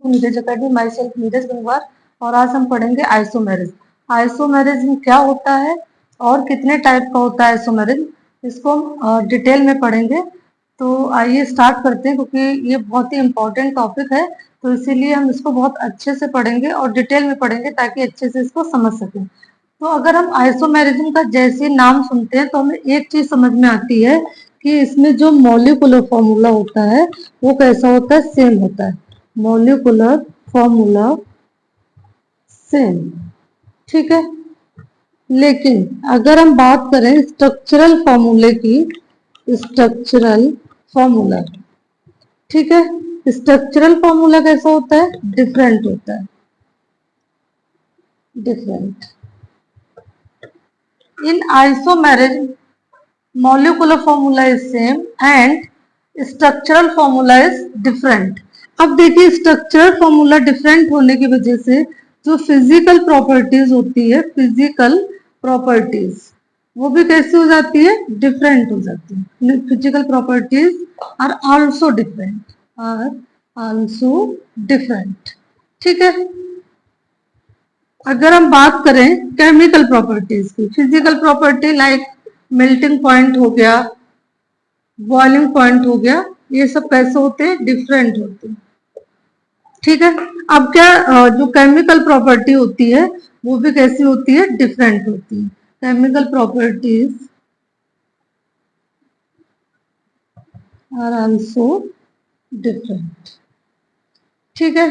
Neeraj academy, my self Neeraj Gangwar. और आज हम पढ़ेंगे आइसोमेरिज्म। आइसोमेरिज्म क्या होता है और कितने टाइप का होता है आइसोमेरिज्म, इसको हम डिटेल में पढ़ेंगे। तो आइए स्टार्ट करते हैं, क्योंकि ये बहुत ही इम्पोर्टेंट टॉपिक है, तो इसीलिए हम इसको बहुत अच्छे से पढ़ेंगे और डिटेल में पढ़ेंगे ताकि अच्छे से इसको समझ सकें। तो अगर हम आइसोमेरिज्म का जैसे नाम सुनते हैं तो हमें एक चीज समझ में आती है कि इसमें जो मॉलिक्यूलर फॉर्मूला होता है वो कैसा होता है, सेम होता है। मॉलिक्यूलर फॉर्मूला सेम, ठीक है। लेकिन अगर हम बात करें स्ट्रक्चरल फॉर्मूले की, स्ट्रक्चरल फॉर्मूला, ठीक है, स्ट्रक्चरल फॉर्मूला कैसा होता है, डिफरेंट होता है, different. In isomerism molecular formula is same and structural formula is different। अब देखिए स्ट्रक्चरल फॉर्मूला डिफरेंट होने की वजह से जो फिजिकल प्रॉपर्टीज होती है, फिजिकल प्रॉपर्टीज वो भी कैसी हो जाती है, डिफरेंट हो जाती है। Physical properties are also different, are also different, ठीक है। अगर हम बात करें केमिकल प्रॉपर्टीज की, physical property like melting point हो गया, बॉइलिंग पॉइंट हो गया, ये सब कैसे होते हैं, डिफरेंट होते हैं, ठीक है। अब क्या जो केमिकल प्रॉपर्टी होती है वो भी कैसी होती है, डिफरेंट होती है। Chemical properties are also different, ठीक है।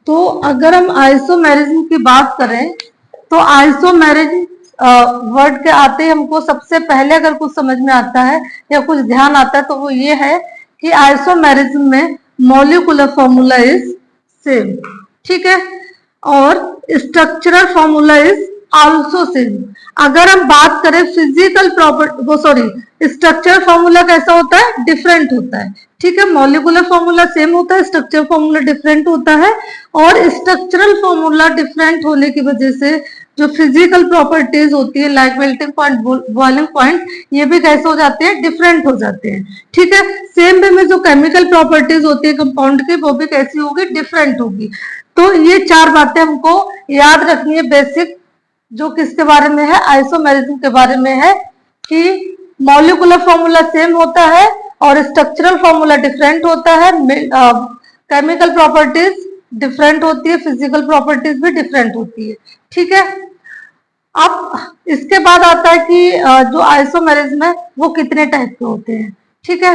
तो अगर हम आइसोमेरिज्म की बात करें तो आइसोमेरिज्म वर्ड के आते ही हमको सबसे पहले अगर कुछ समझ में आता है या कुछ ध्यान आता है तो वो ये है कि आइसोमेरिज्म में मॉलिक्यूलर फॉर्मूला इज सेम, ठीक है, और structural formula is also same. अगर हम बात करें फिजिकल प्रॉपर्टी, वो सॉरी, स्ट्रक्चरल फॉर्मूला कैसा होता है, डिफरेंट होता है, ठीक है। मॉलिक्यूलर फॉर्मूला सेम होता है, स्ट्रक्चरल फॉर्मूला डिफरेंट होता है। और स्ट्रक्चरल फॉर्मूला डिफरेंट होने की वजह से जो फिजिकल प्रॉपर्टीज होती है like melting point, boiling point, ये भी कैसे हो जाते हैं, डिफरेंट हो जाते हैं, ठीक है। सेम वे में जो केमिकल प्रॉपर्टीज होती है कंपाउंड की, वो भी कैसी होगी, डिफरेंट होगी। तो ये चार बातें हमको याद रखनी है बेसिक, जो किसके बारे में है, आइसोमेरिज्म के बारे में है, कि मॉलिक्यूलर फॉर्मूला सेम होता है और स्ट्रक्चरल फॉर्मूला डिफरेंट होता है, केमिकल प्रॉपर्टीज डिफरेंट होती है, फिजिकल प्रॉपर्टीज भी डिफरेंट होती है, ठीक है। अब इसके बाद आता है कि जो आइसोमेरिज्म है वो कितने टाइप के होते हैं, ठीक है।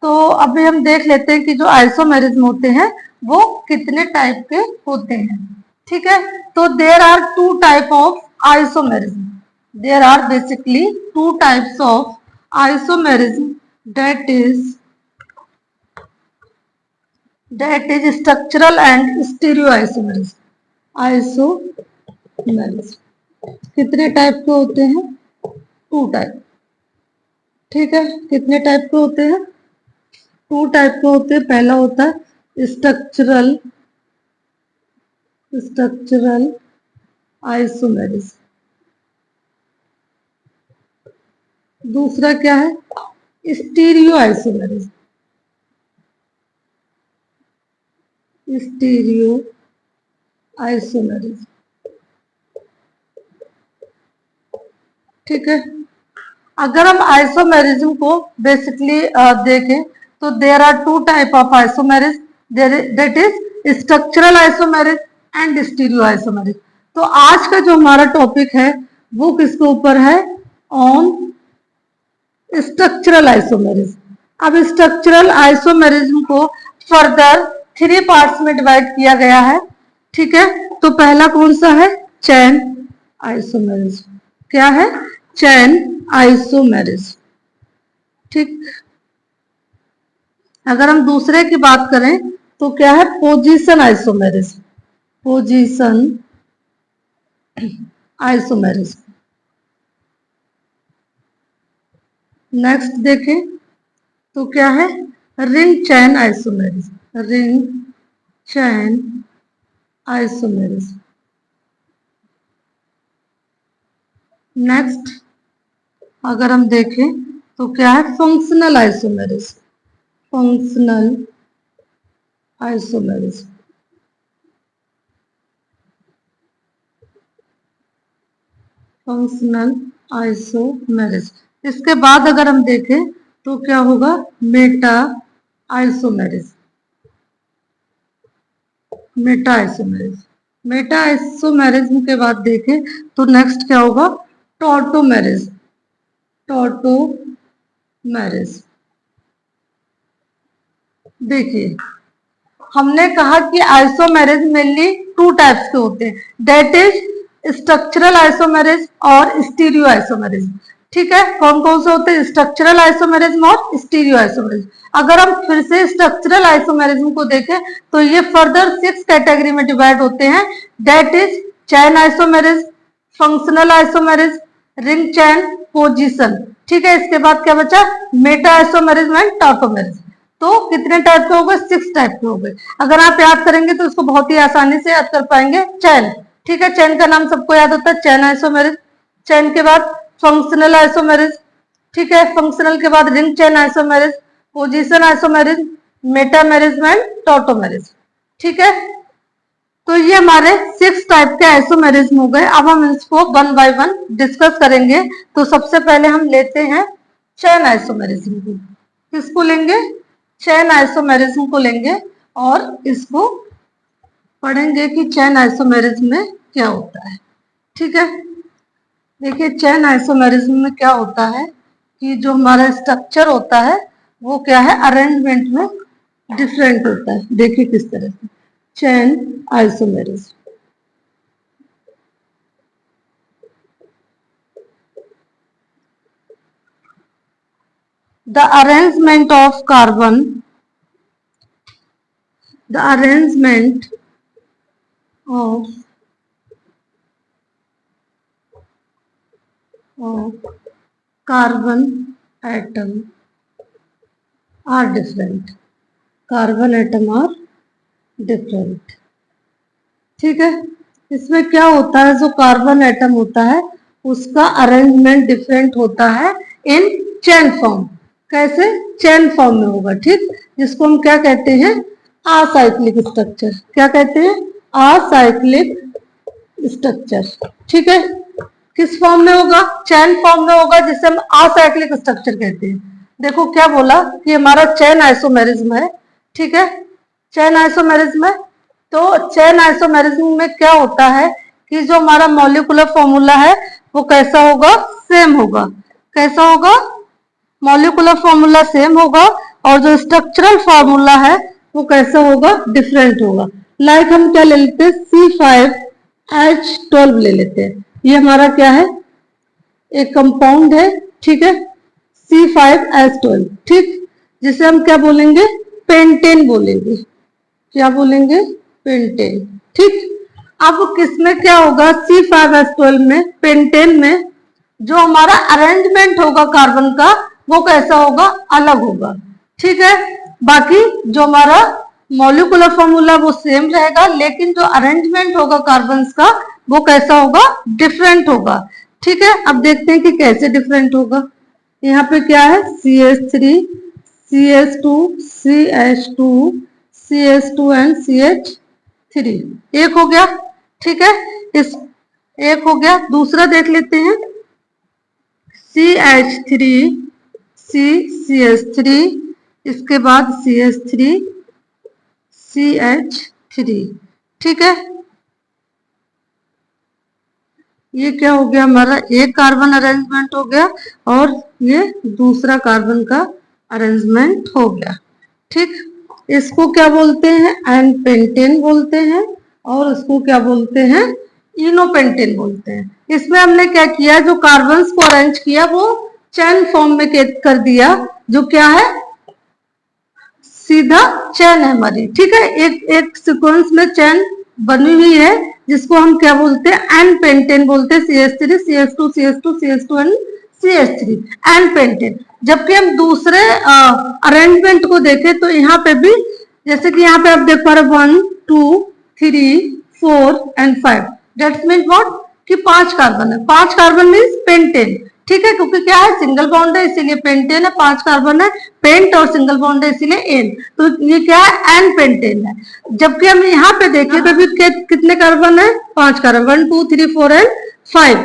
तो अभी हम देख लेते हैं कि जो आइसोमेरिज्म होते हैं वो कितने टाइप के होते हैं, ठीक है। तो there are two type of isomerism, there are basically two types of isomerism, that is structural and stereoisomerism। Isomerism कितने टाइप के होते हैं, टू टाइप, ठीक है। कितने टाइप के होते हैं, टू टाइप के होते हैं। पहला होता है स्ट्रक्चरल, स्ट्रक्चरल आइसोमेरिज्म। दूसरा क्या है, स्टीरियो आइसोमेरिज्म, स्टीरियो आइसोमेरिज्म, ठीक है। अगर हम आइसोमेरिज्म को बेसिकली देखें तो there are two type of isomerism, that is structural isomerism and stereo isomerism. तो आज का जो हमारा टॉपिक है वो किसके ऊपर है, ऑन स्ट्रक्चरल आइसोमेरिज्म। अब स्ट्रक्चरल आइसोमेरिज्म को फर्दर थ्री पार्ट्स में डिवाइड किया गया है, ठीक है। तो पहला कौन सा है, चैन आइसोमेरिज्म। क्या है, चैन आइसोमेरिज्म, ठीक। अगर हम दूसरे की बात करें तो क्या है, position isomerism, position isomerism. Next देखें तो क्या है, रिंग चैन आइसोमेरिज्म, रिंग चैन आइसोमेरिज्म। नेक्स्ट अगर हम देखें तो क्या है, functional isomerism, functional isomerism. Functional isomerism. इसके बाद अगर हम देखें तो क्या होगा, Meta isomerism. Meta isomerism, Meta isomerism के बाद देखें तो नेक्स्ट क्या होगा, टॉटोमेरिज्म। टॉटोमेरिज्म, देखिए हमने कहा कि आइसोमेरिज्म मेनली टू टाइप्स के होते हैं, दैट इज स्ट्रक्चरल आइसोमेरिज्म और स्टीरियो आइसोमेरिज्म। ठीक है, कौन कौन से होते हैं, स्ट्रक्चरल आइसोमेरिज्म और स्टीरियो आइसोमेरिज्म। अगर हम फिर से स्ट्रक्चरल आइसोमेरिज्म को देखें तो ये फर्दर 6 कैटेगरी में डिवाइड होते हैं, that is chain isomerism, functional isomerism, ring chain, position. ठीक है, इसके बाद क्या बचा, मेटा आइसोमेरिज्म एंड टॉटोमेरिज्म। तो कितने टाइप के हो गए, 6 टाइप के हो गए। अगर आप याद करेंगे तो इसको बहुत ही आसानी से याद कर पाएंगे, चैन। ठीक है, चैन का नाम सबको याद होता है, चैन आइसोमेरिज्म। चैन के बाद फंक्शनल आइसोमेरिज्म, ठीक है, फंक्शनल के बाद ring chain isomerism, position isomerism, metamerism and tautomerism. ठीक है, तो ये हमारे 6 टाइप के आइसोमेरिज्म हो गए। अब हम इसको 1 बाय 1 डिस्कस करेंगे। तो सबसे पहले हम लेते हैं चैन आइसोमेरिज्म को। किसको लेंगे, चैन आइसोमेरिज्म को लेंगे और इसको पढ़ेंगे कि चैन आइसोमेरिज्म में क्या होता है। ठीक है, देखिए चैन आइसोमेरिज्म में क्या होता है कि जो हमारा स्ट्रक्चर होता है वो क्या है, अरेंजमेंट में डिफरेंट होता है। देखिए किस तरह से, चैन isomerism, the arrangement of carbon, the arrangement of carbon atom are different, carbon atom are different. ठीक है, इसमें क्या होता है, जो कार्बन एटम होता है उसका अरेंजमेंट डिफरेंट होता है इन चेन फॉर्म। कैसे, चेन फॉर्म में होगा। ठीक, जिसको हम क्या कहते हैं, असाइक्लिक स्ट्रक्चर। क्या कहते हैं, असाइक्लिक स्ट्रक्चर। ठीक है, किस फॉर्म में होगा, चैन फॉर्म में होगा, जिसे हम असाइक्लिक स्ट्रक्चर कहते हैं। देखो क्या बोला कि हमारा चैन आइसोमेरिज्म है। ठीक है, चैन आइसोमेरिज्म है। तो चैन आइसोमेरिज्म में क्या होता है कि जो हमारा मॉलिक्यूलर फॉर्मूला है वो कैसा होगा, सेम होगा। कैसा होगा, मॉलिक्यूलर फॉर्मूला सेम होगा और जो स्ट्रक्चरल फॉर्मूला है वो कैसा होगा, डिफरेंट होगा। लाइक हम क्या ले लेते हैं, C5H12 ले लेते हैं। ये हमारा क्या है, एक कंपाउंड है। ठीक है, C5H12। ठीक, जिसे हम क्या बोलेंगे, पेंटेन बोलेंगे। क्या बोलेंगे, पेंटेन। ठीक, अब किसमें क्या होगा, C5H12 में, पेंटेन में जो हमारा अरेंजमेंट होगा कार्बन का वो कैसा होगा, अलग होगा। ठीक है, बाकी जो हमारा मॉलिक्यूलर फॉर्मूला वो सेम रहेगा, लेकिन जो अरेंजमेंट होगा कार्बन का वो कैसा होगा, डिफरेंट होगा। ठीक है, अब देखते हैं कि कैसे डिफरेंट होगा। यहाँ पे क्या है, CH3, CH2, CH2, CH2 and CH3, एक हो गया। ठीक है, इस एक हो गया। दूसरा देख लेते हैं, CH3, CH3, इसके बाद CH3, CH3। ठीक है, ये क्या हो गया, हमारा एक कार्बन अरेंजमेंट हो गया और ये दूसरा कार्बन का अरेंजमेंट हो गया। ठीक, इसको क्या बोलते हैं, एन पेंटेन बोलते हैं और इसको क्या बोलते हैं, इनोपेंटेन बोलते हैं। इसमें हमने क्या किया, जो कार्बन्स को अरेंज किया वो चैन फॉर्म में कर दिया, जो क्या है, सीधा चैन है हमारी। ठीक है, एक सीक्वेंस में चैन बनी हुई है जिसको हम क्या बोलते हैं, एन पेंटेन बोलते हैं। CH3, CH2, CH2, CH2 and CH3, N pentane. जबकि हम दूसरे अरेंजमेंट को देखें तो यहाँ पे भी, जैसे कि यहाँ पे आप देख पा रहे 1, 2, 3, 4 एंड 5, दैट्स मीन व्हाट, कि 5 कार्बन है। 5 कार्बन मीन्स पेंटेन। ठीक है, क्योंकि क्या है, सिंगल बॉन्ड है इसीलिए पेंटेन है, 5 कार्बन है, पेंट और सिंगल बॉन्ड है इसीलिए एन। तो ये क्या है, एन पेंटेन है। जबकि हम यहाँ पे देखें तो भी कितने कार्बन है, 5 कार्बन, 1, 2, 3, 4 एंड 5।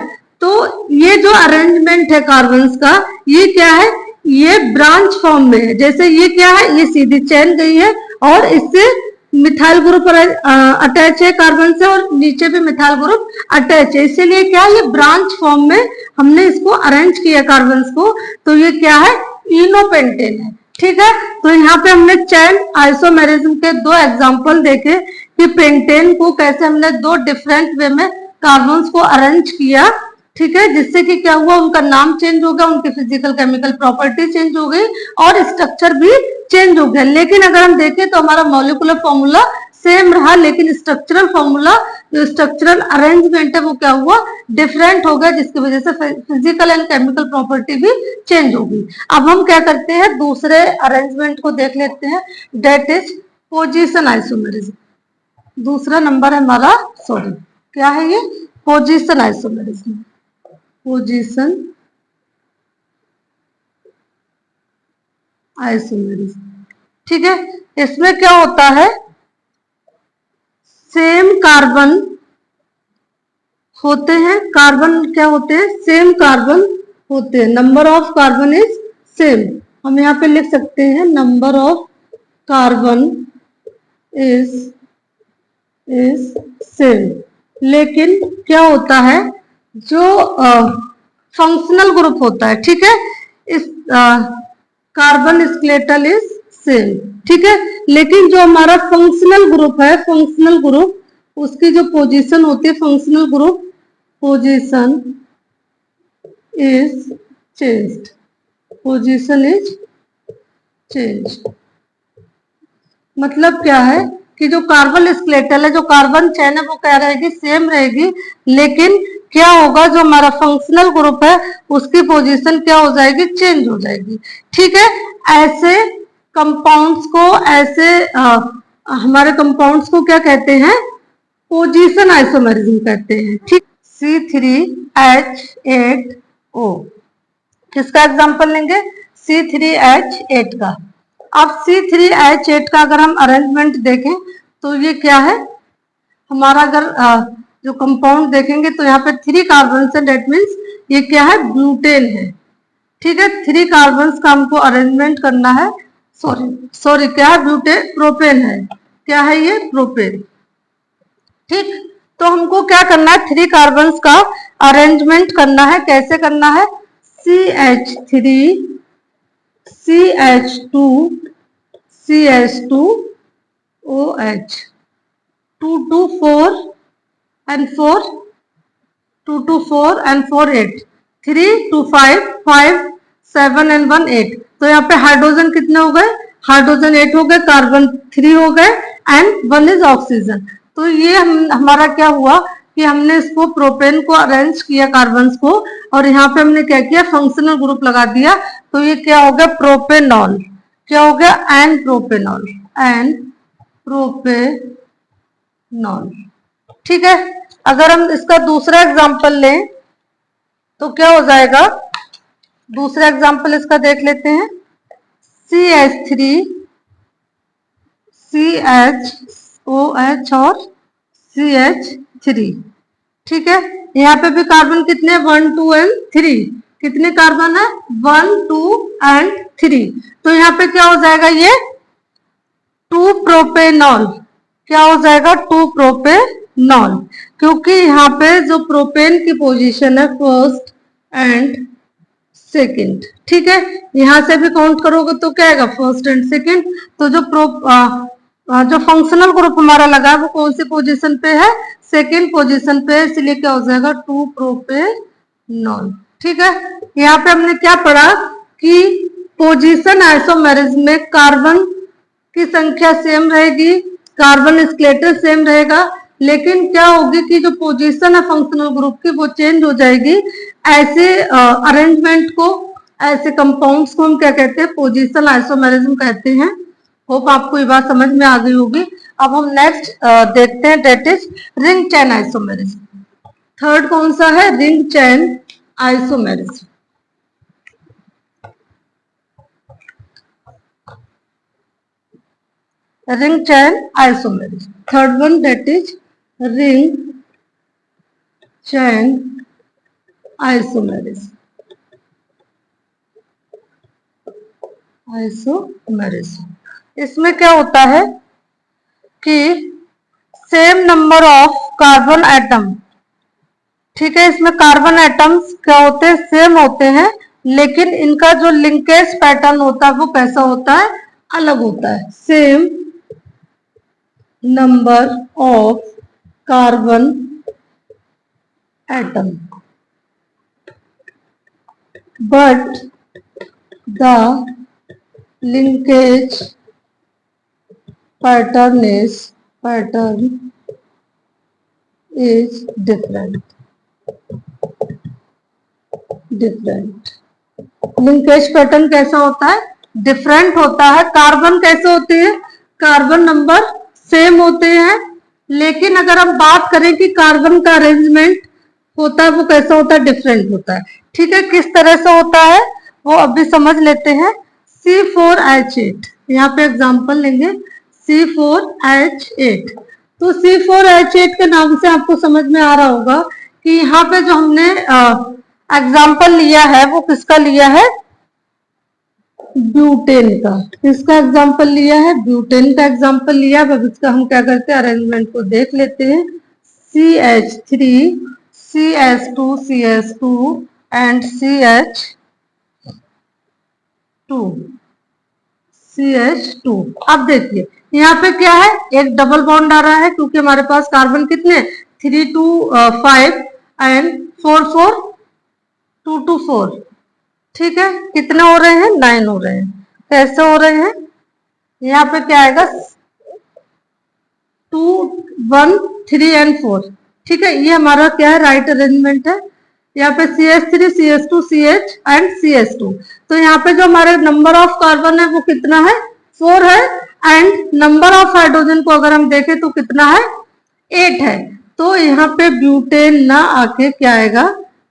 तो ये जो अरेंजमेंट है कार्बन्स का, ये क्या है, ये ब्रांच फॉर्म में है। जैसे ये क्या है, ये सीधी चेन गई है और इससे मिथाइल ग्रुप अटैच है कार्बन से और नीचे भी मिथाइल ग्रुप अटैच है, इसीलिए क्या है, ये ब्रांच फॉर्म में हमने इसको अरेंज किया कार्बन्स को, तो ये क्या है, इनोपेंटेन है। ठीक है, तो यहाँ पे हमने चेन आइसोमेरिज्म के दो एग्जांपल देखे कि पेंटेन को कैसे हमने दो डिफरेंट वे में कार्बन्स को अरेंज किया। ठीक है, जिससे कि क्या हुआ, उनका नाम चेंज हो गया, उनकी फिजिकल केमिकल प्रॉपर्टी चेंज हो गई और स्ट्रक्चर भी चेंज हो गया। लेकिन अगर हम देखें तो हमारा मॉलिक्यूलर फॉर्मूला सेम रहा, लेकिन स्ट्रक्चरल फॉर्मूला, जो स्ट्रक्चरल अरेंजमेंट है वो क्या हुआ, डिफरेंट हो गया, जिसकी वजह से फिजिकल एंड केमिकल प्रॉपर्टी भी चेंज हो गई। अब हम क्या करते हैं, दूसरे अरेंजमेंट को देख लेते हैं, डेट इज पोजिशन आइसोमेरिज्म। दूसरा नंबर है हमारा, सॉरी क्या है ये, पोजिशन आइसोमेरिज्म। Position isomerism. ठीक है, इसमें क्या होता है, सेम कार्बन होते हैं, कार्बन क्या होते हैं, सेम कार्बन होते हैं, number of carbon is same. हम यहाँ पे लिख सकते हैं number of carbon is same. लेकिन क्या होता है, जो फंक्शनल ग्रुप होता है, ठीक है, इस कार्बन स्केलेटल इज सेम। ठीक है, लेकिन जो हमारा फंक्शनल ग्रुप है, फंक्शनल ग्रुप, उसकी जो पोजीशन होती है, functional group position is changed, position is changed. मतलब क्या है कि जो कार्बन स्केलेटल है, जो कार्बन चेन है, वो क्या रहेगी, सेम रहेगी, लेकिन क्या होगा, जो हमारा फंक्शनल ग्रुप है उसकी पोजीशन क्या हो जाएगी, चेंज हो जाएगी। ठीक है, ऐसे कंपाउंड्स को, ऐसे हमारे कंपाउंड्स को क्या कहते हैं, पोजीशन आइसोमेरिज्म कहते हैं। ठीक, C3H8O, किसका एग्जांपल लेंगे, C3H8 का। अब C3H8 का अगर हम अरेंजमेंट देखें तो ये क्या है हमारा, अगर जो कंपाउंड देखेंगे तो यहाँ पे 3 कार्बन है, डेट मीन्स ये क्या है, ब्यूटेन है। ठीक है, 3 कार्बन का हमको अरेंजमेंट करना है, सॉरी क्या है, ब्यूटेन, प्रोपेन है, क्या है ये, प्रोपेन। ठीक, तो हमको क्या करना है, 3 कार्बन का अरेंजमेंट करना है। कैसे करना है, CH3 CH2 CH2OH 2 2 4 and 4 2 2 4 and 4 8 3 2 5 5 7 and 1 8। तो यहाँ पे हाइड्रोजन कितने हो गए, हाइड्रोजन 8 हो गए, कार्बन 3 हो गए एंड 1 इज ऑक्सीजन। तो ये हमारा क्या हुआ कि हमने इसको प्रोपेन को अरेंज किया कार्बन्स को, और यहाँ पे हमने क्या किया, फंक्शनल ग्रुप लगा दिया, तो ये क्या हो गया, प्रोपेनॉल। क्या हो गया, एन प्रोपेनॉल, एन प्रोपेनॉल। ठीक है, अगर हम इसका दूसरा एग्जांपल लें तो क्या हो जाएगा, दूसरा एग्जांपल इसका देख लेते हैं, CH3 CHOH और CH3। ठीक है, यहाँ पे भी कार्बन कितने, 1 2 and 3, कितने कार्बन है, 1 2 and 3। तो यहाँ पे क्या हो जाएगा, ये 2 प्रोपेनॉल, क्या हो जाएगा, 2 प्रोपेनॉल, क्योंकि यहाँ पे जो प्रोपेन की पोजीशन है फर्स्ट एंड सेकंड। ठीक है, यहाँ से भी काउंट करोगे तो क्या आएगा, फर्स्ट एंड सेकंड। तो जो फंक्शनल ग्रुप हमारा लगा है वो कौन सी पोजीशन पे है, सेकंड पोजीशन पे, इसलिए क्या हो जाएगा, 2 प्रोपेनॉल। ठीक है, यहाँ पे हमने क्या पढ़ा कि पोजीशन आइसोमेरिज्म में कार्बन की संख्या सेम रहेगी, कार्बन स्केलेटल सेम रहेगा, लेकिन क्या होगी कि जो पोजीशन है फंक्शनल ग्रुप की वो चेंज हो जाएगी। ऐसे अरेंजमेंट को, ऐसे कंपाउंड्स को हम क्या कहते हैं, पोजीशन आइसोमेरिज्म कहते हैं। होप आपको ये बात समझ में आ गई होगी। अब हम नेक्स्ट देखते हैं, that is ring chain isomerism. Third कौन सा है, ring chain isomerism. Ring chain isomerism, third one, that is ring chain isomerism. Isomerism इसमें क्या होता है कि same number of carbon atom, ठीक है, इसमें कार्बन एटम्स क्या होते हैं, सेम होते हैं, लेकिन इनका जो लिंकेज पैटर्न होता है वो कैसा होता है, अलग होता है। Same number of carbon atom but the linkage pattern is different। Linkage pattern कैसा होता है, डिफरेंट होता है। कार्बन कैसे होते हैं, कार्बन नंबर सेम होते हैं, लेकिन अगर हम बात करें कि कार्बन का अरेंजमेंट होता है वो कैसा होता है, डिफरेंट होता है। ठीक है, किस तरह से होता है वो अभी समझ लेते हैं। C4H8, यहाँ पे एग्जांपल लेंगे C4H8। तो C4H8 के नाम से आपको समझ में आ रहा होगा कि यहाँ पे जो हमने एग्जाम्पल लिया है वो किसका लिया है, ब्यूटेन का। किसका एग्जाम्पल लिया है, ब्यूटेन का एग्जाम्पल लिया है। अब इसका हम क्या करते हैं, अरेंजमेंट को देख लेते हैं। CH3 CH2 CH2 and CH2। अब देखिए यहाँ पे क्या है, एक डबल बॉन्ड आ रहा है क्योंकि हमारे पास कार्बन कितने 3 2 5 एंड 4 4 2 2 4। ठीक है, कितने हो रहे हैं, 9 हो रहे हैं। कैसे हो रहे हैं, यहाँ पे क्या आएगा 2 1 3 एंड 4। ठीक है, ये हमारा क्या है, राइट अरेंजमेंट है। यहाँ पे CH3 CH2 CH and CH2। तो यहाँ पे जो हमारे नंबर ऑफ कार्बन है वो कितना है, 4 है, एंड नंबर ऑफ हाइड्रोजन को अगर हम देखें तो कितना है, 8 है। तो यहाँ पे ब्यूटेन ना आके क्या आएगा,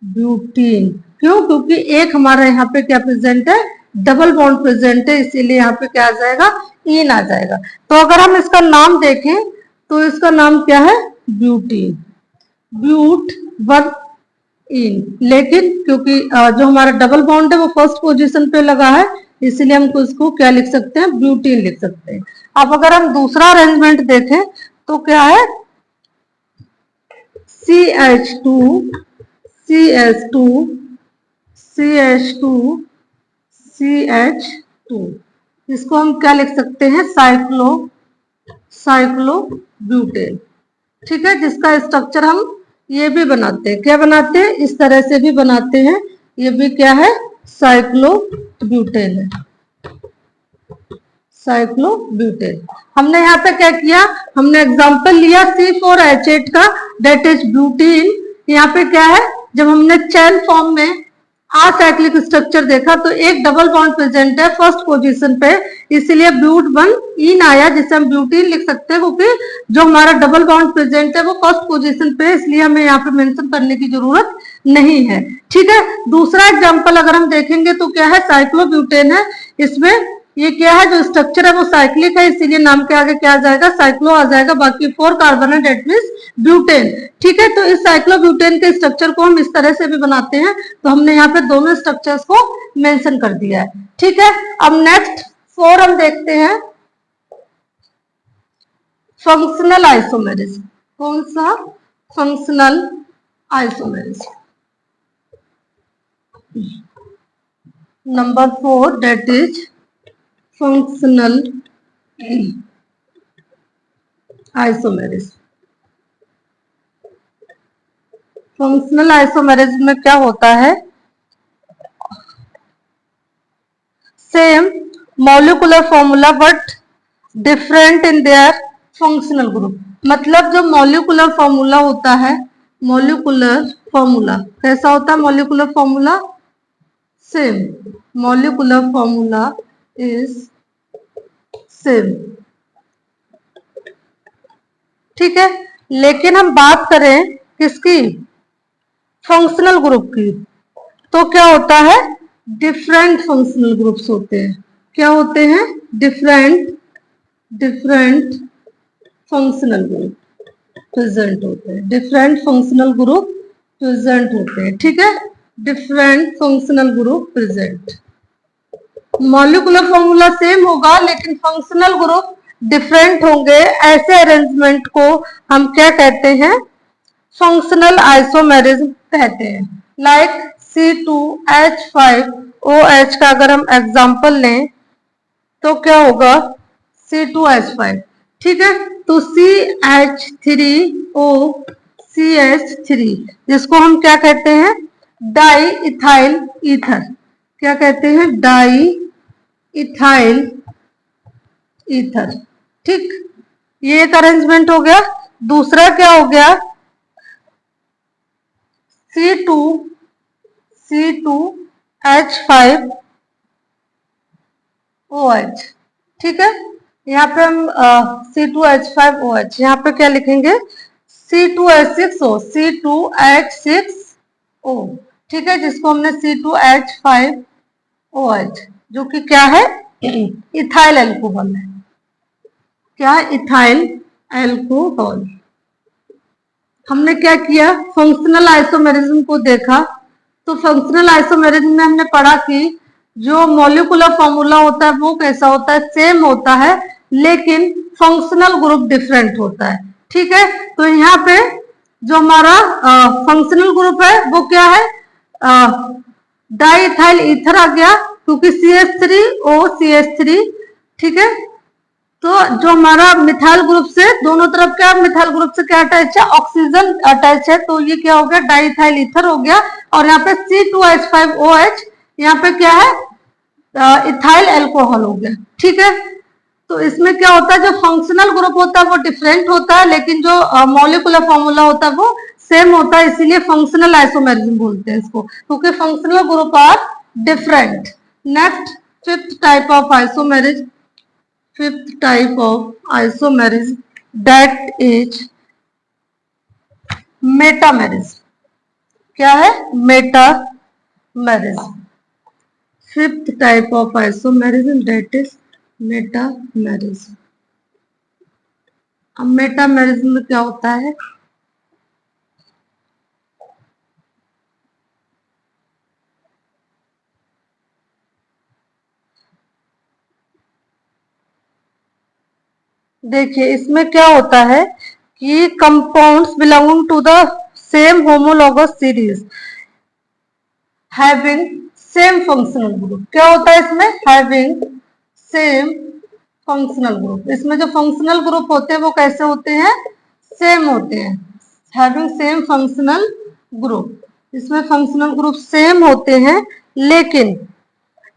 ब्यूटीन। क्यों, क्योंकि एक हमारा यहाँ पे क्या प्रेजेंट है, डबल बॉन्ड प्रेजेंट है, इसीलिए यहाँ पे क्या आ जाएगा, इन आ जाएगा। तो अगर हम इसका नाम देखें तो इसका नाम क्या है, ब्यूटीन, ब्यूट वन इन। लेकिन क्योंकि जो हमारा डबल बॉन्ड है वो फर्स्ट पोजीशन पे लगा है, इसलिए हम इसको क्या लिख सकते हैं, ब्यूटीन लिख सकते हैं। अब अगर हम दूसरा अरेंजमेंट देखें तो क्या है, CH2 CH2 CH2 CH2, इसको हम क्या लिख सकते हैं, साइक्लोब्यूटेन। ठीक है, जिसका स्ट्रक्चर हम ये भी बनाते हैं, क्या बनाते हैं, इस तरह से भी बनाते हैं। ये भी क्या है, साइक्लोब्यूटेन है, साइक्लोब्यूटेन। हमने यहाँ पे क्या किया, हमने एग्जांपल लिया C4H8 का, डेट इज ब्यूटीन। यहाँ पे क्या है, जब हमने चैन फॉर्म में असाइक्लिक स्ट्रक्चर देखा तो एक डबल बॉन्ड प्रेजेंट है फर्स्ट पोजीशन पे, इसलिए ब्यूट वन इन आया, जिसे हम ब्यूटीन लिख सकते हैं, क्योंकि जो हमारा डबल बॉन्ड प्रेजेंट है वो फर्स्ट पोजीशन पे, इसलिए हमें यहाँ पे मेंशन करने की जरूरत नहीं है। ठीक है, दूसरा एग्जांपल अगर हम देखेंगे तो क्या है, साइक्लोब्यूटेन है। इसमें ये क्या है, जो स्ट्रक्चर है वो साइक्लिक है, इसीलिए नाम के आगे क्या आ जाएगा, साइक्लो आ जाएगा। बाकी 4 कार्बन है, डेट मीन्स ब्यूटेन। ठीक है, तो इस साइक्लोब्यूटेन के स्ट्रक्चर को हम इस तरह से भी बनाते हैं। तो हमने यहाँ पे दोनों स्ट्रक्चर्स को मेंशन कर दिया है। ठीक है, अब नेक्स्ट 4 हम देखते हैं, फंक्शनल आइसोमेरिज्म। कौन सा, functional isomerism. Number 4 that is functional isomerism. Functional isomerism में क्या होता है, same molecular formula but different in their functional group. मतलब जो मॉलिक्यूलर फॉर्मूला होता है, मॉलिक्यूलर फॉर्मूला कैसा होता है, molecular formula same, molecular formula is same. ठीक है, लेकिन हम बात करें किसकी, फंक्शनल ग्रुप की, तो क्या होता है, डिफरेंट फंक्शनल ग्रुप्स होते हैं। क्या होते हैं, डिफरेंट फंक्शनल ग्रुप प्रेजेंट होते हैं, डिफरेंट फंक्शनल ग्रुप प्रेजेंट होते हैं। ठीक है, different functional group present. Molecular formula same होगा लेकिन फंक्शनल ग्रुप डिफरेंट होंगे, ऐसे अरेंजमेंट को हम क्या कहते हैं, फंक्शनल आइसोमेरिज्म कहते हैं। लाइक C2H5OH का अगर हम एग्जांपल लें तो क्या होगा, C2H5, ठीक है। तो CH3OCH3 जिसको हम क्या कहते हैं, डाई इथाइल ईथर, क्या कहते हैं, डाई इथाइल ईथर, ठीक। ये एक अरेंजमेंट हो गया। दूसरा क्या हो गया, C2H5OH, ठीक है। यहाँ पे हम C2H5OH यहाँ पे क्या लिखेंगे, C2H6O, ठीक है, जिसको हमने C2H5OH, जो कि क्या है, इथाइल एल्कोहल है, क्या, इथाइल एल्कोहल। हमने क्या किया, फंक्शनल आइसोमेरिज्म को देखा। तो फंक्शनल आइसोमेरिज्म में हमने पढ़ा कि जो मॉलिक्यूलर फॉर्मूला होता है वो कैसा होता है, सेम होता है, लेकिन फंक्शनल ग्रुप डिफरेंट होता है, ठीक है। तो यहाँ पे जो हमारा फंक्शनल ग्रुप है वो क्या है, डाइइथाइल ईथर आ गया, क्योंकि CH3OCH3, ठीक है। तो जो हमारा मिथाइल ग्रुप से दोनों तरफ क्या, मिथाइल ग्रुप से क्या अटैच है, ऑक्सीजन अटैच है, तो ये क्या हो गया, डाइइथाइल ईथर हो गया। और यहाँ पे C2H5OH, यहाँ पे क्या है, इथाइल एल्कोहल हो गया, ठीक है। तो इसमें क्या होता है, जो फंक्शनल ग्रुप होता है वो डिफरेंट होता है, लेकिन जो मॉलिक्यूलर फॉर्मूला होता है वो सेम होता है, इसीलिए फंक्शनल आइसोमेरिज्म बोलते हैं इसको, क्योंकि functional group are different. Next, fifth type of isomerism, fifth type of isomerism, that is metamerism। क्या है, metamerism. Fifth type of isomerism, that is metamerism. अब मेटामेरिज्म में क्या होता है, देखिए इसमें क्या होता है कि compounds belonging to the same homologous series having same functional group, क्या होता है इसमें, हैविंग सेम फंक्शनल ग्रुप। इसमें जो फंक्शनल ग्रुप होते हैं वो कैसे होते हैं, सेम होते हैं, हैविंग सेम फंक्शनल ग्रुप। इसमें फंक्शनल ग्रुप सेम होते हैं, लेकिन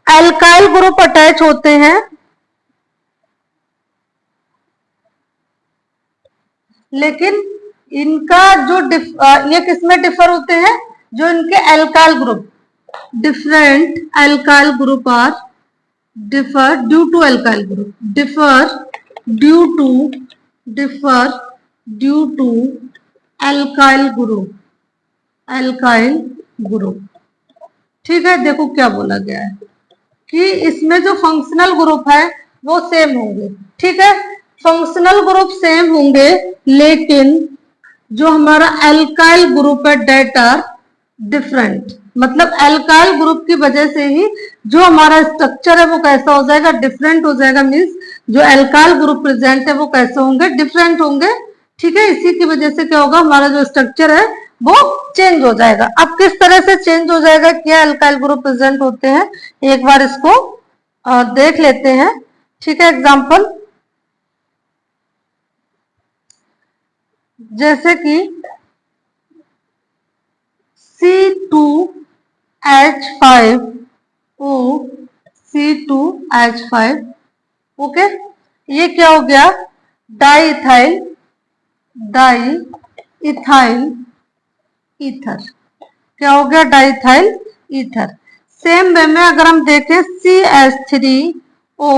एल्काइल ग्रुप अटैच होते हैं, लेकिन इनका जो ये किसमें डिफर होते हैं, जो इनके alkyl group, different alkyl group are differ due to alkyl group, differ due to alkyl group, ठीक है। देखो क्या बोला गया है कि इसमें जो फंक्शनल ग्रुप है वो सेम होंगे, ठीक है, फंक्शनल ग्रुप सेम होंगे, लेकिन जो हमारा एल्काइल ग्रुप है डेट आर डिफरेंट। मतलब एल्काइल ग्रुप की वजह से ही जो हमारा स्ट्रक्चर है वो कैसा हो जाएगा, डिफरेंट हो जाएगा। मीन्स जो एल्काइल ग्रुप प्रेजेंट है वो कैसे होंगे, डिफरेंट होंगे, ठीक है। इसी की वजह से क्या होगा, हमारा जो स्ट्रक्चर है वो चेंज हो जाएगा। अब किस तरह से चेंज हो जाएगा, क्या एल्काइल ग्रुप प्रेजेंट होते हैं, एक बार इसको देख लेते हैं, ठीक है। एग्जाम्पल, जैसे कि C2H5O, C2H5, ओके, ये क्या हो गया, डाइइथाइल ईथर, क्या हो गया, डाइइथाइल ईथर। सेम वे में अगर हम देखें CH3O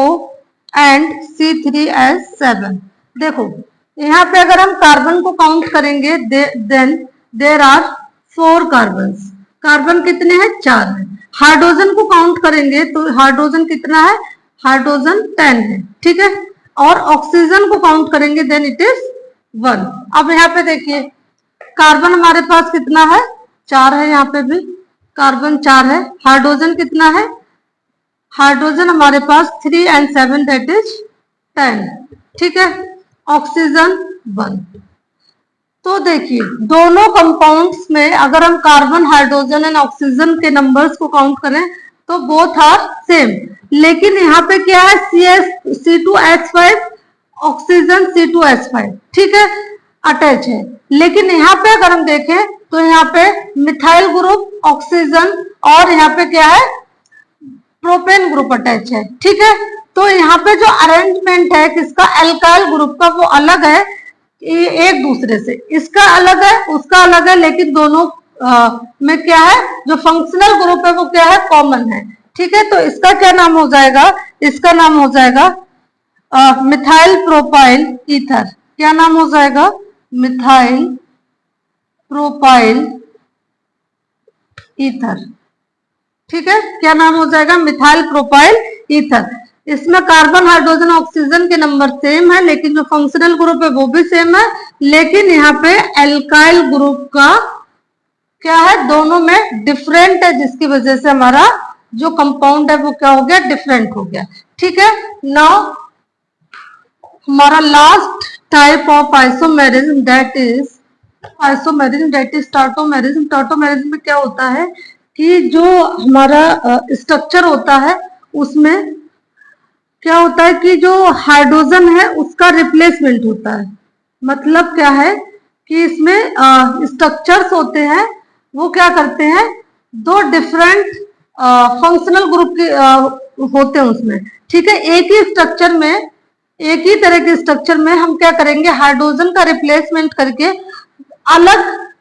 एंड C3H7, देखो यहाँ पे अगर हम कार्बन को काउंट करेंगे, then there are 4 carbons, carbon कितने हैं, 4 हैं। हाइड्रोजन को काउंट करेंगे तो हाइड्रोजन कितना है, हाइड्रोजन 10 है, ठीक है। और ऑक्सीजन को काउंट करेंगे देन इट इज 1। अब यहाँ पे देखिए कार्बन हमारे पास कितना है, 4 है, यहाँ पे भी कार्बन 4 है, हाइड्रोजन कितना है, हाइड्रोजन हमारे पास 3 and 7 दैट इज 10, ठीक है, ऑक्सीजन 1। तो देखिए दोनों कंपाउंड्स में अगर हम कार्बन, हाइड्रोजन एंड ऑक्सीजन के नंबर्स को काउंट करें तो बोथ आर सेम, लेकिन यहाँ पे क्या है, C2H5 ऑक्सीजन C2H5, ठीक है, अटैच है। लेकिन यहाँ पे अगर हम देखें तो यहाँ पे मिथाइल ग्रुप ऑक्सीजन और यहाँ पे क्या है, प्रोपेन ग्रुप अटैच है, ठीक है। तो यहाँ पे जो अरेंजमेंट है किसका, एल्काइल ग्रुप का, वो अलग है एक दूसरे से, इसका अलग है उसका अलग है, लेकिन दोनों में क्या है, जो फंक्शनल ग्रुप है वो क्या है, कॉमन है, ठीक है। तो इसका क्या नाम हो जाएगा, इसका नाम हो जाएगा मिथाइल प्रोपाइल ईथर। क्या नाम हो जाएगा, मिथाइल प्रोपाइल ईथर, ठीक है। क्या नाम हो जाएगा, मिथाइल प्रोपाइल ईथर। इसमें कार्बन, हाइड्रोजन, ऑक्सीजन के नंबर सेम है, लेकिन जो फंक्शनल ग्रुप है वो भी सेम है, लेकिन यहाँ पे एल्काइल ग्रुप का क्या है, दोनों में डिफरेंट है, जिसकी वजह से हमारा जो कंपाउंड है वो क्या हो गया, डिफरेंट हो गया, ठीक है। नाउ हमारा last type of isomerism that is tautomerism. Tautomerism में क्या होता है कि जो हमारा स्ट्रक्चर होता है उसमें क्या होता है कि जो हाइड्रोजन है उसका रिप्लेसमेंट होता है। मतलब क्या है कि इसमें स्ट्रक्चर्स होते हैं, वो क्या करते हैं, दो डिफरेंट फंक्शनल ग्रुप के होते हैं उसमें, ठीक है। एक ही स्ट्रक्चर में, एक ही तरह के स्ट्रक्चर में हम क्या करेंगे, हाइड्रोजन का रिप्लेसमेंट करके अलग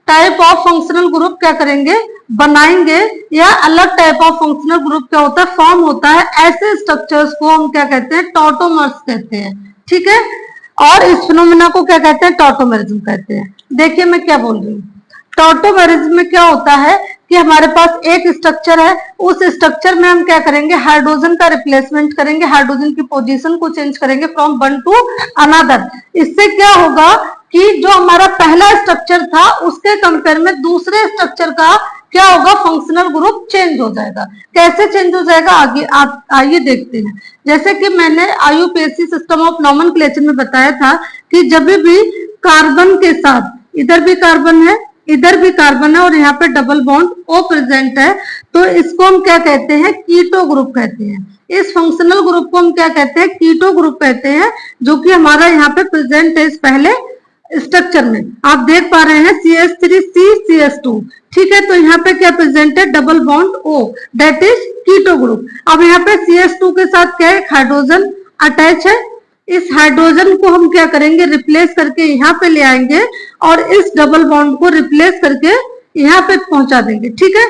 टाइप ऑफ फंक्शनल ग्रुप क्या करेंगे, बनाएंगे, या अलग टाइप ऑफ फंक्शनल ग्रुप क्या होता है, फॉर्म होता है। ऐसे स्ट्रक्चर्स को हम क्या कहते हैं, टॉटोमर्स कहते हैं, ठीक है। और इस फिनोमेना को क्या कहते हैं, टॉटोमेरिज्म कहते हैं। देखिए मैं क्या बोल रही हूँ, टॉटोमेरिज्म में क्या होता है कि हमारे पास एक स्ट्रक्चर है, उस स्ट्रक्चर में हम क्या करेंगे, हाइड्रोजन का रिप्लेसमेंट करेंगे, हाइड्रोजन की पोजीशन को चेंज करेंगे फ्रॉम वन टू अनदर। इससे क्या होगा कि जो हमारा पहला स्ट्रक्चर था उसके कंपेयर में दूसरे स्ट्रक्चर का क्या होगा, फंक्शनल ग्रुप चेंज हो जाएगा। कैसे चेंज हो जाएगा, आगे आप आइए देखते हैं। जैसे कि मैंने आईयूपीएसी सिस्टम ऑफ नॉमेनक्लेचर में बताया था कि जब भी कार्बन के साथ, इधर भी कार्बन है, इधर भी कार्बन है और यहाँ पे डबल बॉन्ड O प्रेजेंट है, तो इसको हम क्या कहते हैं, कीटो ग्रुप कहते हैं। इस फंक्शनल ग्रुप को हम क्या कहते हैं, कीटो ग्रुप कहते हैं, जो कि हमारा यहाँ पे प्रेजेंट है इस पहले स्ट्रक्चर में। आप देख पा रहे हैं CH3CCS2, ठीक है। तो यहाँ पे क्या प्रेजेंट है, double bond O, that is keto group. अब यहाँ पे CH2 के साथ क्या है, हाइड्रोजन अटैच है। इस हाइड्रोजन को हम क्या करेंगे, रिप्लेस करके यहाँ पे ले आएंगे और इस डबल बॉन्ड को रिप्लेस करके यहाँ पे पहुंचा देंगे, ठीक है।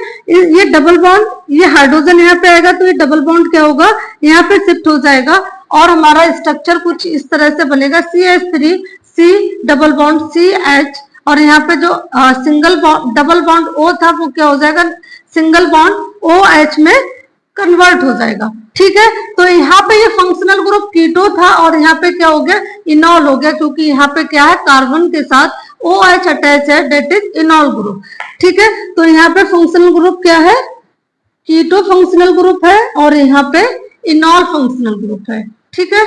ये डबल बॉन्ड, ये हाइड्रोजन यहाँ पे आएगा तो ये डबल बॉन्ड क्या होगा, यहाँ पे शिफ्ट हो जाएगा और हमारा स्ट्रक्चर कुछ इस तरह से बनेगा, CH3 C double bond CH, और यहाँ पे जो single bond double bond O था वो क्या हो जाएगा, सिंगल बॉन्ड OH में कन्वर्ट हो जाएगा, ठीक है। तो यहाँ पे ये फंक्शनल ग्रुप कीटो था और यहाँ पे क्या हो गया, इनॉल हो गया, क्योंकि यहाँ पे क्या है, कार्बन के साथ OH अटैच है, डेट इज इनॉल ग्रुप, ठीक है। तो यहाँ पे फंक्शनल ग्रुप क्या है, कीटो फंक्शनल ग्रुप है और यहाँ पे इनॉल फंक्शनल ग्रुप है, ठीक है।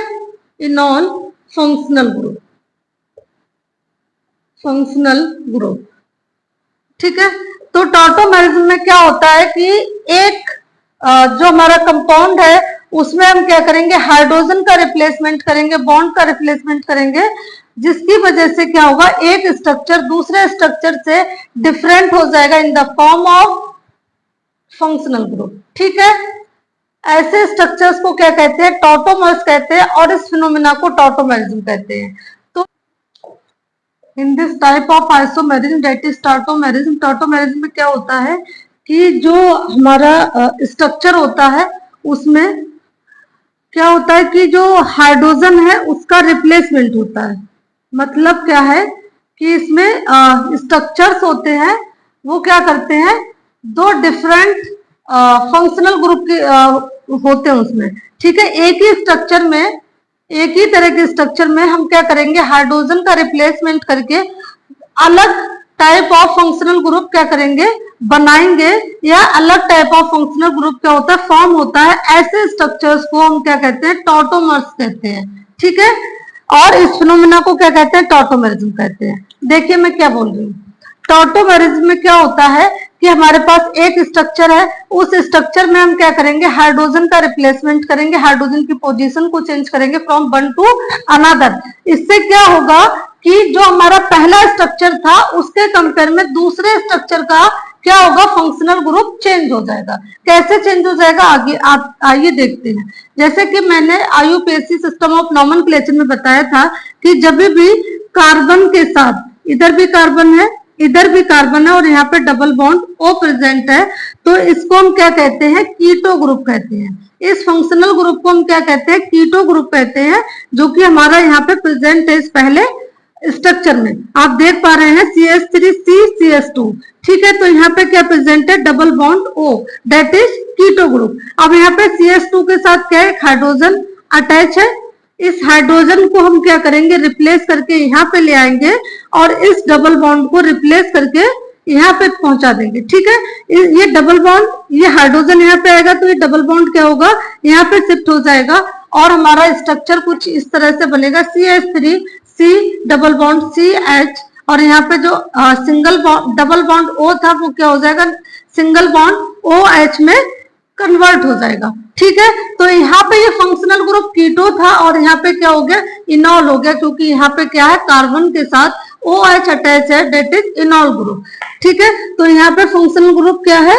इनॉल फंक्शनल ग्रुप, फंक्शनल ग्रुप, ठीक है। तो टॉटोमेरिज्म में क्या होता है कि एक जो हमारा कंपाउंड है उसमें हम क्या करेंगे, हाइड्रोजन का रिप्लेसमेंट करेंगे, बॉन्ड का रिप्लेसमेंट करेंगे, जिसकी वजह से क्या होगा, एक स्ट्रक्चर दूसरे स्ट्रक्चर से डिफरेंट हो जाएगा in the form of functional group, ठीक है। ऐसे स्ट्रक्चर्स को क्या कहते हैं, टॉटोमर्स कहते हैं और इस फिनोमेना को टॉटोमेरिज्म कहते हैं। तो in this type of isomerism that is tautomerism, tautomerism में क्या होता है कि जो हमारा स्ट्रक्चर होता है उसमें क्या होता है कि जो हाइड्रोजन है उसका रिप्लेसमेंट होता है। मतलब क्या है कि इसमें स्ट्रक्चर्स होते हैं, वो क्या करते हैं, दो डिफरेंट फंक्शनल ग्रुप के होते हैं उसमें, ठीक है। एक ही स्ट्रक्चर में, एक ही तरह के स्ट्रक्चर में हम क्या करेंगे, हाइड्रोजन का रिप्लेसमेंट करके अलग टाइप ऑफ फंक्शनल ग्रुप क्या करेंगे, बनाएंगे, या अलग टाइप ऑफ फंक्शनल ग्रुप क्या होता है, फॉर्म होता है, ऐसे स्ट्रक्चर्स को हम क्या कहते हैं, टॉटोमर्स कहते हैं। ठीक है, और इस फिनोमेना को क्या कहते हैं, टॉटोमेरिज्म कहते हैं। देखिए मैं क्या बोल रही हूँ, टॉटोमेरिज्म में क्या होता है कि हमारे पास एक स्ट्रक्चर है, उस स्ट्रक्चर में हम क्या करेंगे, हाइड्रोजन का रिप्लेसमेंट करेंगे, हाइड्रोजन की पोजीशन को चेंज करेंगे फ्रॉम वन टू अनदर। इससे क्या होगा कि जो हमारा पहला स्ट्रक्चर था उसके कंपेयर में दूसरे स्ट्रक्चर का क्या होगा, फंक्शनल ग्रुप चेंज हो जाएगा। कैसे चेंज हो जाएगा, आगे आप आइए देखते हैं। जैसे कि मैंने आईयूपीएसी सिस्टम ऑफ नॉमेनक्लेचर में बताया था कि जब भी कार्बन के साथ, इधर भी कार्बन है, इधर भी कार्बन है, और यहाँ पे डबल बॉन्ड ओ प्रेजेंट है, तो इसको हम क्या कहते हैं, कीटो ग्रुप कहते हैं। इस फंक्शनल ग्रुप को हम क्या कहते हैं, कीटो ग्रुप कहते हैं, जो कि हमारा यहाँ पे प्रेजेंट है इस पहले स्ट्रक्चर में। आप देख पा रहे हैं CH3CCS2। ठीक है, तो यहाँ पे क्या प्रेजेंट है, double bond O, that is keto group. अब यहाँ पे CH2 के साथ क्या है, हाइड्रोजन अटैच है। इस हाइड्रोजन को हम क्या करेंगे, रिप्लेस करके यहाँ पे ले आएंगे, और इस डबल बॉन्ड को रिप्लेस करके यहाँ पे पहुंचा देंगे। ठीक है, ये डबल बॉन्ड, ये हाइड्रोजन यहाँ पे आएगा, तो ये डबल बॉन्ड क्या होगा, यहाँ पे शिफ्ट हो जाएगा, और हमारा स्ट्रक्चर कुछ इस तरह से बनेगा, CH3 C double bond CH, और यहाँ पे जो single bond double bond O था वो क्या हो जाएगा, सिंगल बॉन्ड OH में कन्वर्ट हो जाएगा। ठीक है, तो यहाँ पे ये फंक्शनल ग्रुप कीटो था, और यहाँ पे क्या हो गया, इनॉल हो गया, क्योंकि यहाँ पे क्या है, कार्बन के साथ OH अटैच है, डेट इज इनॉल ग्रुप। ठीक है, तो यहाँ पे फंक्शनल ग्रुप क्या है,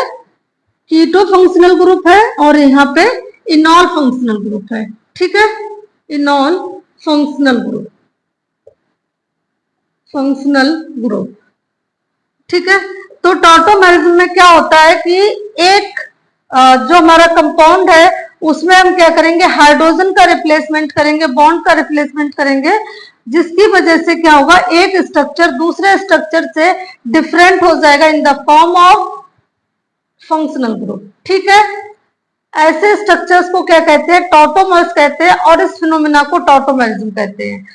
कीटो फंक्शनल ग्रुप है, और यहाँ पे इनॉल फंक्शनल ग्रुप है। ठीक है, इनॉल फंक्शनल ग्रुप, फंक्शनल ग्रुप। ठीक है, तो टॉटोमेरिज्म में क्या होता है कि एक जो हमारा कंपाउंड है उसमें हम क्या करेंगे, हाइड्रोजन का रिप्लेसमेंट करेंगे, बॉन्ड का रिप्लेसमेंट करेंगे, जिसकी वजह से क्या होगा, एक स्ट्रक्चर दूसरे स्ट्रक्चर से डिफरेंट हो जाएगा in the form of functional group. ठीक है, ऐसे स्ट्रक्चर्स को क्या कहते हैं, टॉटोमर्स कहते हैं, और इस फिनोमेना को टॉटोमेरिज्म कहते हैं।